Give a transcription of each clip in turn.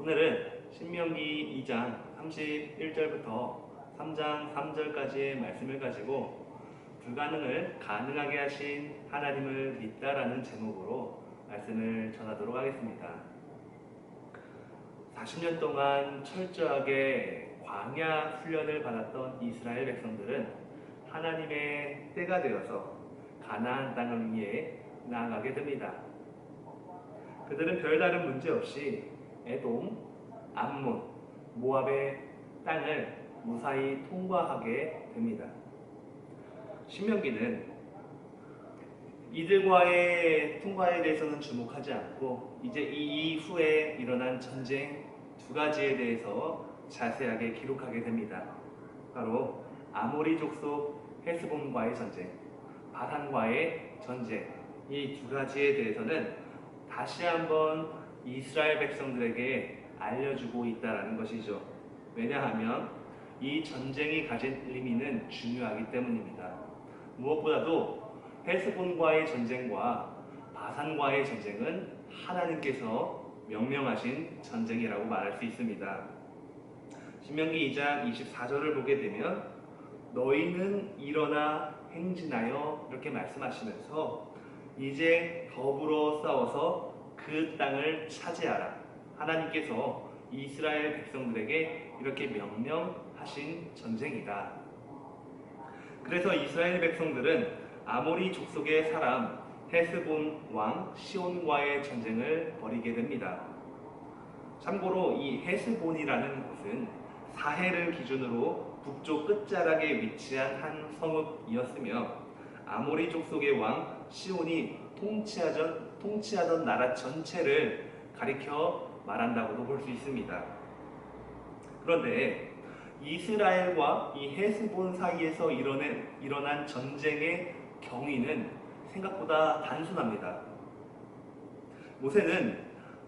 오늘은 신명기 2장 31절부터 3장 3절까지의 말씀을 가지고 불가능을 가능하게 하신 하나님을 믿다라는 제목으로 말씀을 전하도록 하겠습니다. 40년 동안 철저하게 광야 훈련을 받았던 이스라엘 백성들은 하나님의 때가 되어서 가나안 땅을 위해 나아가게 됩니다. 그들은 별다른 문제 없이 에돔, 암몬, 모압의 땅을 무사히 통과하게 됩니다. 신명기는 이들과의 통과에 대해서는 주목하지 않고 이제 이 이후에 일어난 전쟁 두 가지에 대해서 자세하게 기록하게 됩니다. 바로 아모리 족속 헤스본과의 전쟁, 바산과의 전쟁, 이 두 가지에 대해서는 다시 한번 이스라엘 백성들에게 알려주고 있다는 것이죠. 왜냐하면 이 전쟁이 가진 의미는 중요하기 때문입니다. 무엇보다도 헤스본과의 전쟁과 바산과의 전쟁은 하나님께서 명령하신 전쟁이라고 말할 수 있습니다. 신명기 2장 24절을 보게 되면 너희는 일어나 행진하여 이렇게 말씀하시면서 이제 더불어 싸워서 그 땅을 차지하라. 하나님께서 이스라엘 백성들에게 이렇게 명령하신 전쟁이다. 그래서 이스라엘 백성들은 아모리 족속의 사람 헤스본 왕 시온과의 전쟁을 벌이게 됩니다. 참고로 이 헤스본이라는 곳은 사해를 기준으로 북쪽 끝자락에 위치한 한 성읍이었으며 아모리 족속의 왕 시온이 통치하던 나라 전체를 가리켜 말한다고도 볼 수 있습니다. 그런데 이스라엘과 이 헤스본 사이에서 일어난 전쟁의 경위는 생각보다 단순합니다. 모세는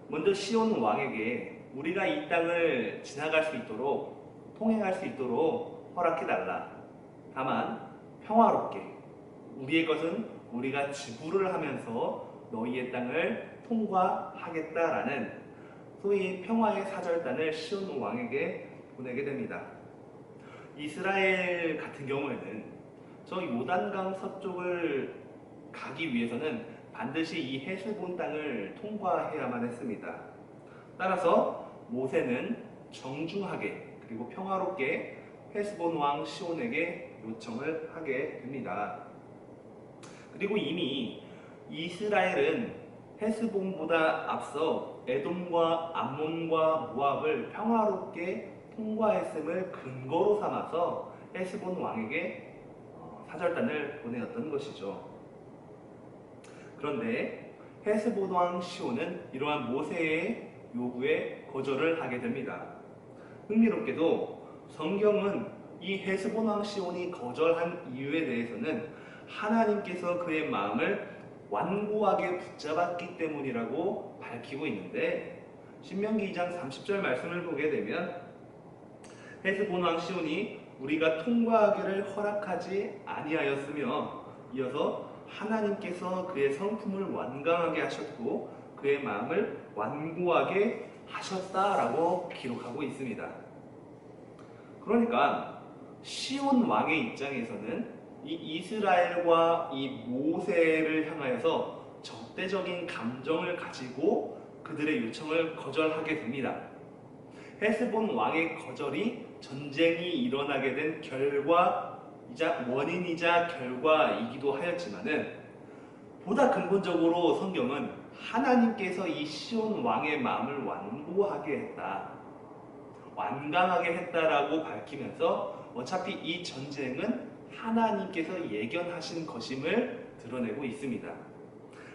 먼저 시온 왕에게 우리가 이 땅을 지나갈 수 있도록 통행할 수 있도록 허락해달라. 다만 평화롭게 우리의 것은 우리가 지불을 하면서 너희의 땅을 통과하겠다라는 소위 평화의 사절단을 시온 왕에게 보내게 됩니다. 이스라엘 같은 경우에는 저 요단강 서쪽을 가기 위해서는 반드시 이 헤스본 땅을 통과해야만 했습니다. 따라서 모세는 정중하게 그리고 평화롭게 헤스본 왕 시온에게 요청을 하게 됩니다. 그리고 이미 이스라엘은 헤스본보다 앞서 에돔과 암몬과 모압을 평화롭게 통과했음을 근거로 삼아서 헤스본 왕에게 사절단을 보내었던 것이죠. 그런데 헤스본 왕 시온은 이러한 모세의 요구에 거절을 하게 됩니다. 흥미롭게도 성경은 이 헤스본 왕 시온이 거절한 이유에 대해서는 하나님께서 그의 마음을 완고하게 붙잡았기 때문이라고 밝히고 있는데 신명기 2장 30절 말씀을 보게 되면 헤스본 왕 시온이 우리가 통과하기를 허락하지 아니하였으며 이어서 하나님께서 그의 성품을 완강하게 하셨고 그의 마음을 완고하게 하셨다라고 기록하고 있습니다. 그러니까 시온 왕의 입장에서는 이 이스라엘과 이 모세를 향하여서 적대적인 감정을 가지고 그들의 요청을 거절하게 됩니다. 헤스본 왕의 거절이 전쟁이 일어나게 된 원인이자 결과이기도 하였지만은 보다 근본적으로 성경은 하나님께서 이 시온 왕의 마음을 완고하게 했다, 완강하게 했다라고 밝히면서 어차피 이 전쟁은 하나님께서 예견하신 것임을 드러내고 있습니다.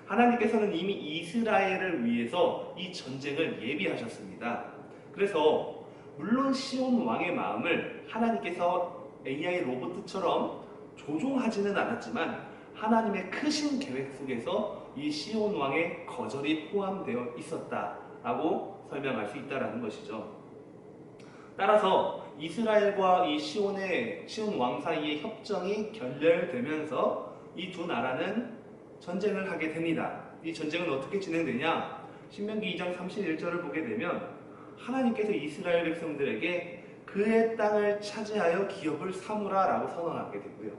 하나님께서는 이미 이스라엘을 위해서 이 전쟁을 예비하셨습니다. 그래서 물론 시온 왕의 마음을 하나님께서 AI 로봇처럼 조종하지는 않았지만 하나님의 크신 계획 속에서 이 시온 왕의 거절이 포함되어 있었다라고 설명할 수 있다는 것이죠. 따라서 이스라엘과 이 시온 왕 사이의 협정이 결렬되면서 이 두 나라는 전쟁을 하게 됩니다. 이 전쟁은 어떻게 진행되냐? 신명기 2장 31절을 보게 되면 하나님께서 이스라엘 백성들에게 그의 땅을 차지하여 기업을 삼으라 라고 선언하게 되고요.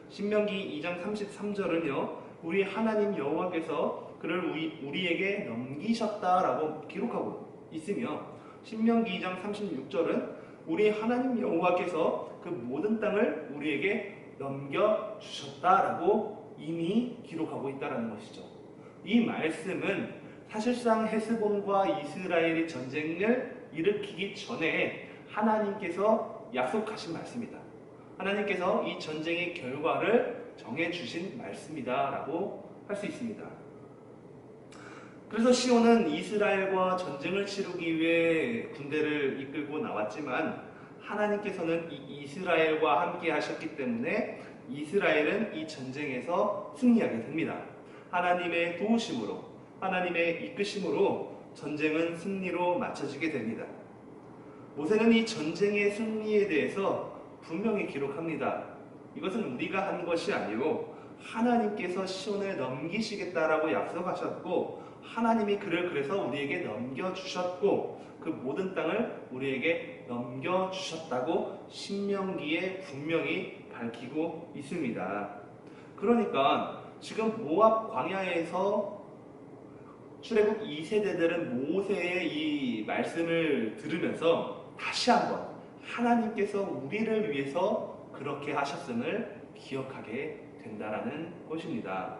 신명기 2장 33절은요. 우리 하나님 여호와께서 그를 우리에게 넘기셨다라고 기록하고 있으며 신명기 2장 36절은 우리 하나님 여호와께서 그 모든 땅을 우리에게 넘겨주셨다라고 이미 기록하고 있다는 것이죠. 이 말씀은 사실상 헤스본과 이스라엘이 전쟁을 일으키기 전에 하나님께서 약속하신 말씀이다. 하나님께서 이 전쟁의 결과를 정해주신 말씀이다 라고 할 수 있습니다. 그래서 시온은 이스라엘과 전쟁을 치르기 위해 군대를 이끌고 나왔지만 하나님께서는 이스라엘과 함께 하셨기 때문에 이스라엘은 이 전쟁에서 승리하게 됩니다. 하나님의 도우심으로, 하나님의 이끄심으로 전쟁은 승리로 마쳐지게 됩니다. 모세는 이 전쟁의 승리에 대해서 분명히 기록합니다. 이것은 우리가 한 것이 아니고 하나님께서 시온을 넘기시겠다라고 약속하셨고 하나님이 그를 그래서 우리에게 넘겨주셨고 그 모든 땅을 우리에게 넘겨주셨다고 신명기에 분명히 밝히고 있습니다. 그러니까 지금 모압 광야에서 출애굽 2세대들은 모세의 이 말씀을 들으면서 다시 한번 하나님께서 우리를 위해서 그렇게 하셨음을 기억하게 된다라는 것입니다.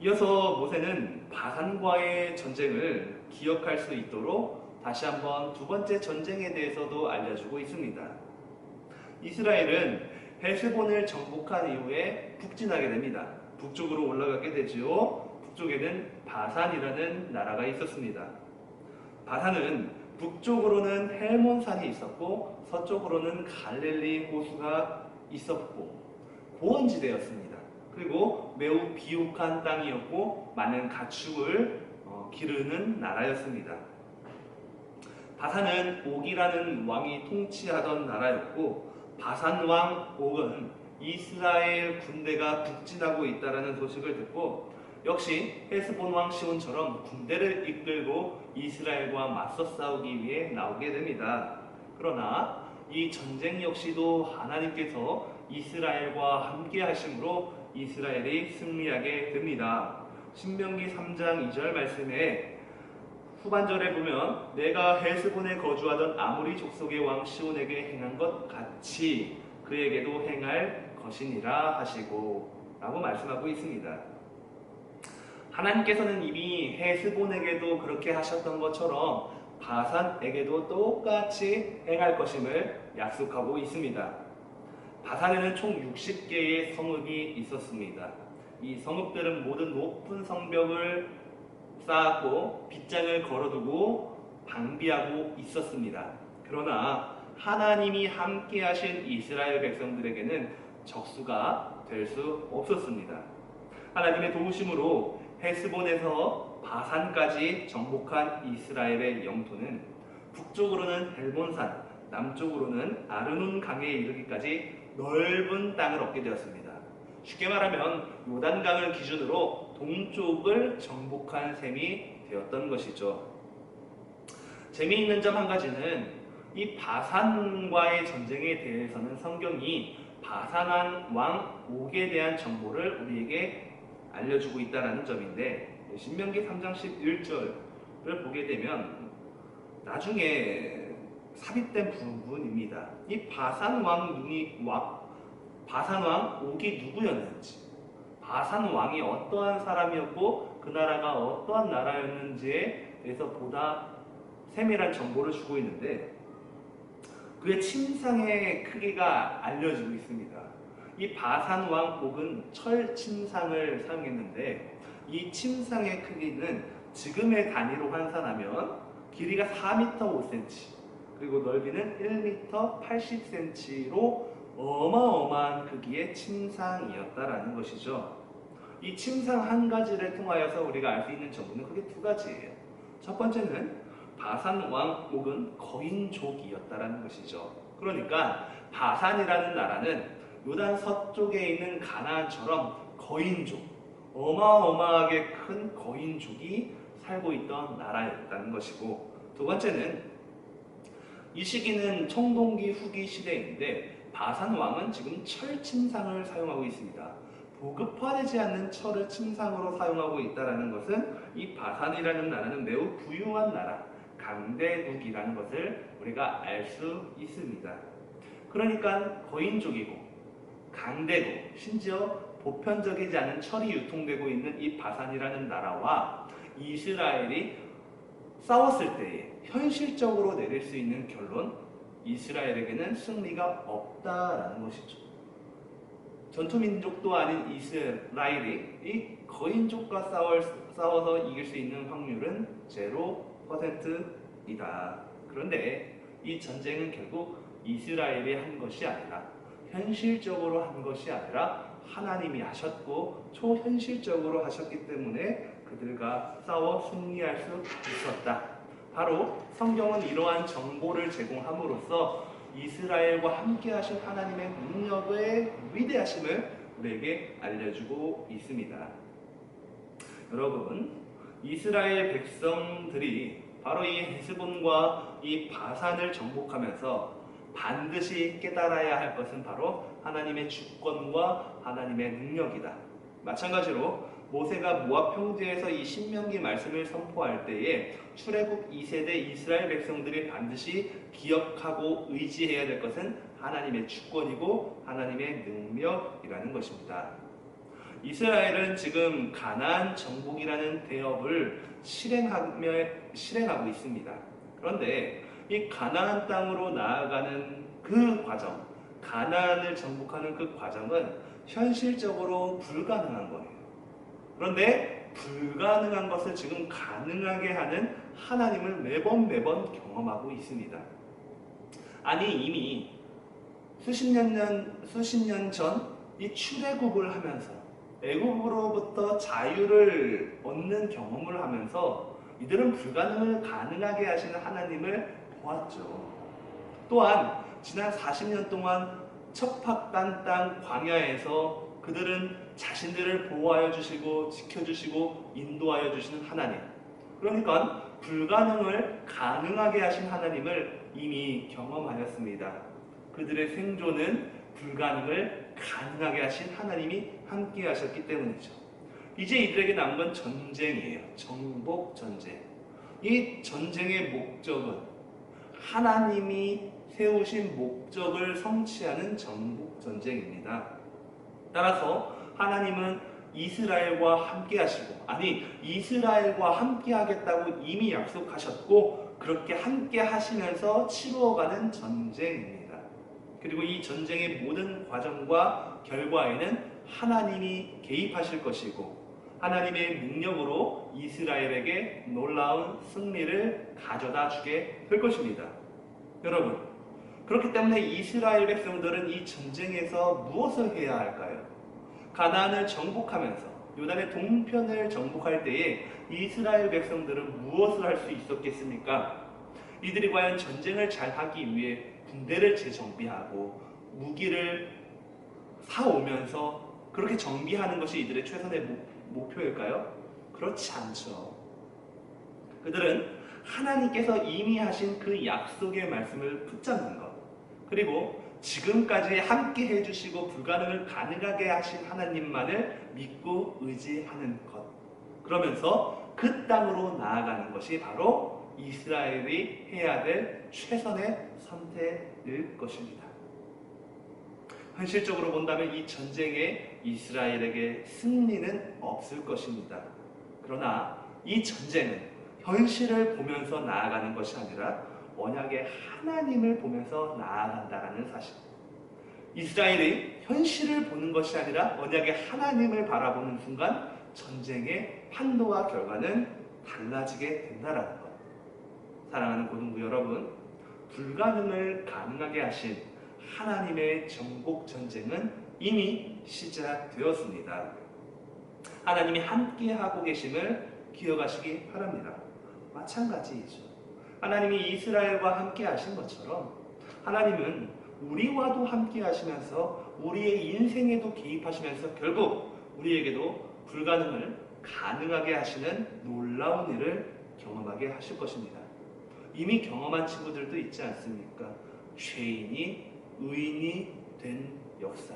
이어서 모세는 바산과의 전쟁을 기억할 수 있도록 다시 한번 두 번째 전쟁에 대해서도 알려주고 있습니다. 이스라엘은 헬스본을 정복한 이후에 북진하게 됩니다. 북쪽으로 올라가게 되지요. 북쪽에는 바산이라는 나라가 있었습니다. 바산은 북쪽으로는 헬몬산이 있었고 서쪽으로는 갈릴리 호수가 있었고 고원지대였습니다. 그리고 매우 비옥한 땅이었고 많은 가축을 기르는 나라였습니다. 바산은 옥이라는 왕이 통치하던 나라였고 바산 왕 옥은 이스라엘 군대가 북진하고 있다는 소식을 듣고 역시 헤스본 왕 시온처럼 군대를 이끌고 이스라엘과 맞서 싸우기 위해 나오게 됩니다. 그러나 이 전쟁 역시도 하나님께서 이스라엘과 함께 하심으로 이스라엘이 승리하게 됩니다. 신명기 3장 2절 말씀에 후반절에 보면 내가 헤스본에 거주하던 아모리 족속의 왕 시온에게 행한 것 같이 그에게도 행할 것이니라 하시고 라고 말씀하고 있습니다. 하나님께서는 이미 헤스본에게도 그렇게 하셨던 것처럼 바산에게도 똑같이 행할 것임을 약속하고 있습니다. 바산에는 총 60개의 성읍이 있었습니다. 이 성읍들은 모든 높은 성벽을 쌓았고 빗장을 걸어두고 방비하고 있었습니다. 그러나 하나님이 함께 하신 이스라엘 백성들에게는 적수가 될 수 없었습니다. 하나님의 도우심으로 헤스본에서 바산까지 정복한 이스라엘의 영토는 북쪽으로는 헬몬산, 남쪽으로는 아르논 강에 이르기까지 넓은 땅을 얻게 되었습니다. 쉽게 말하면 요단강을 기준으로 동쪽을 정복한 셈이 되었던 것이죠. 재미있는 점 한 가지는 이 바산과의 전쟁에 대해서는 성경이 바산 왕 옥에 대한 정보를 우리에게 알려주고 있다는 점인데 신명기 3장 11절을 보게 되면 나중에 삽입된 부분입니다. 이 바산 왕 옥이 누구였는지, 바산 왕이 어떠한 사람이었고 그 나라가 어떠한 나라였는지에 대해서 보다 세밀한 정보를 주고 있는데 그의 침상의 크기가 알려지고 있습니다. 이 바산 왕 옥은 철 침상을 사용했는데 이 침상의 크기는 지금의 단위로 환산하면 길이가 4m 5cm 그리고 넓이는 1m 80cm로 어마어마한 크기의 침상이었다라는 것이죠. 이 침상 한 가지를 통하여서 우리가 알 수 있는 정보는 크게 두 가지예요. 첫 번째는 바산 왕 옥은 거인족이었다라는 것이죠. 그러니까 바산이라는 나라는 요단 서쪽에 있는 가나안처럼 거인족, 어마어마하게 큰 거인족이 살고 있던 나라였다는 것이고 두 번째는 이 시기는 청동기 후기 시대인데 바산 왕은 지금 철 침상을 사용하고 있습니다. 보급화되지 않는 철을 침상으로 사용하고 있다는 것은 이 바산이라는 나라는 매우 부유한 나라, 강대국이라는 것을 우리가 알 수 있습니다. 그러니까 거인족이고 강대국, 심지어 보편적이지 않은 철이 유통되고 있는 이 바산이라는 나라와 이스라엘이 싸웠을 때에 현실적으로 내릴 수 있는 결론, 이스라엘에게는 승리가 없다라는 것이죠. 전투민족도 아닌 이스라엘이 이 거인족과 싸워서 이길 수 있는 확률은 0%이다. 그런데 이 전쟁은 결국 이스라엘이 한 것이 아니라, 현실적으로 한 것이 아니라 하나님이 하셨고 초현실적으로 하셨기 때문에 그들과 싸워 승리할 수 있었다. 바로 성경은 이러한 정보를 제공함으로써 이스라엘과 함께 하신 하나님의 능력의 위대하심을 우리에게 알려주고 있습니다. 여러분, 이스라엘 백성들이 바로 이 헤스본과 이 바산을 정복하면서 반드시 깨달아야 할 것은 바로 하나님의 주권과 하나님의 능력이다. 마찬가지로 모세가 모압 평지에서 이 신명기 말씀을 선포할 때에 출애굽 2세대 이스라엘 백성들이 반드시 기억하고 의지해야 될 것은 하나님의 주권이고 하나님의 능력이라는 것입니다. 이스라엘은 지금 가나안 정복이라는 대업을 실행하고 있습니다. 그런데 이 가나안 땅으로 나아가는 그 과정, 가나안을 정복하는 그 과정은 현실적으로 불가능한 거예요. 그런데 불가능한 것을 지금 가능하게 하는 하나님을 매번 경험하고 있습니다. 아니, 이미 수십 년 전 이 출애굽을 하면서 애굽으로부터 자유를 얻는 경험을 하면서 이들은 불가능을 가능하게 하시는 하나님을 보았죠. 또한 지난 40년 동안 척박한 땅 광야에서 그들은 자신들을 보호하여 주시고 지켜주시고 인도하여 주시는 하나님, 그러니까 불가능을 가능하게 하신 하나님을 이미 경험하였습니다. 그들의 생존은 불가능을 가능하게 하신 하나님이 함께 하셨기 때문이죠. 이제 이들에게 남은 건 전쟁이에요. 정복 전쟁. 이 전쟁의 목적은 하나님이 세우신 목적을 성취하는 정복 전쟁입니다. 따라서 하나님은 이스라엘과 함께 하시고, 아니 이스라엘과 함께 하겠다고 이미 약속하셨고 그렇게 함께 하시면서 치루어가는 전쟁입니다. 그리고 이 전쟁의 모든 과정과 결과에는 하나님이 개입하실 것이고 하나님의 능력으로 이스라엘에게 놀라운 승리를 가져다 주게 될 것입니다. 여러분, 그렇기 때문에 이스라엘 백성들은 이 전쟁에서 무엇을 해야 할까요? 가나안을 정복하면서 요단의 동편을 정복할 때에 이스라엘 백성들은 무엇을 할 수 있었겠습니까? 이들이 과연 전쟁을 잘 하기 위해 군대를 재정비하고 무기를 사오면서 그렇게 정비하는 것이 이들의 최선의 목표일까요? 그렇지 않죠. 그들은 하나님께서 이미 하신 그 약속의 말씀을 붙잡는 것, 그리고 지금까지 함께 해주시고 불가능을 가능하게 하신 하나님만을 믿고 의지하는 것, 그러면서 그 땅으로 나아가는 것이 바로 이스라엘이 해야 될 최선의 선택일 것입니다. 현실적으로 본다면 이 전쟁에 이스라엘에게 승리는 없을 것입니다. 그러나 이 전쟁은 현실을 보면서 나아가는 것이 아니라 언약의 하나님을 보면서 나아간다는 사실. 이스라엘이 현실을 보는 것이 아니라 언약의 하나님을 바라보는 순간 전쟁의 판도와 결과는 달라지게 된다는 것. 사랑하는 고등부 여러분, 불가능을 가능하게 하신 하나님의 정복 전쟁은 이미 시작되었습니다. 하나님이 함께하고 계심을 기억하시기 바랍니다. 마찬가지이죠. 하나님이 이스라엘과 함께 하신 것처럼 하나님은 우리와도 함께 하시면서 우리의 인생에도 개입하시면서 결국 우리에게도 불가능을 가능하게 하시는 놀라운 일을 경험하게 하실 것입니다. 이미 경험한 친구들도 있지 않습니까? 죄인이 의인이 된 역사.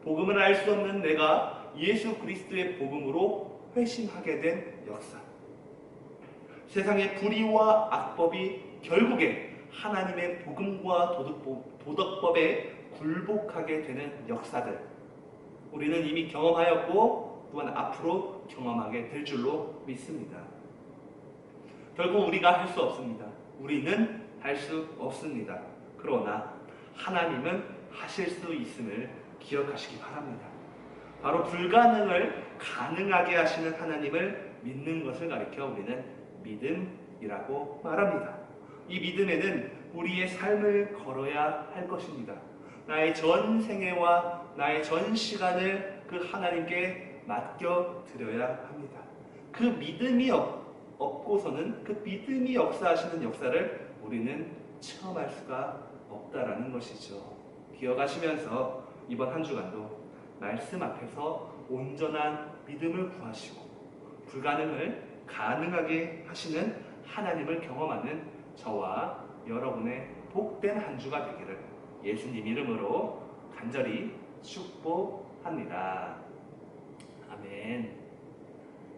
복음을 알 수 없는 내가 예수 그리스도의 복음으로 회심하게 된 역사. 세상의 불의와 악법이 결국에 하나님의 복음과 도덕법에 굴복하게 되는 역사들. 우리는 이미 경험하였고 또한 앞으로 경험하게 될 줄로 믿습니다. 결국 우리가 할 수 없습니다. 우리는 할 수 없습니다. 그러나 하나님은 하실 수 있음을 기억하시기 바랍니다. 바로 불가능을 가능하게 하시는 하나님을 믿는 것을 가리켜 우리는 믿음이라고 말합니다. 이 믿음에는 우리의 삶을 걸어야 할 것입니다. 나의 전 생애와 나의 전 시간을 그 하나님께 맡겨드려야 합니다. 그 믿음이 없고서는 그 믿음이 역사하시는 역사를 우리는 체험할 수가 없다라는 것이죠. 기억하시면서 이번 한 주간도 말씀 앞에서 온전한 믿음을 구하시고 불가능을 가능하게 하시는 하나님을 경험하는 저와 여러분의 복된 한 주가 되기를 예수님 이름으로 간절히 축복합니다. 아멘.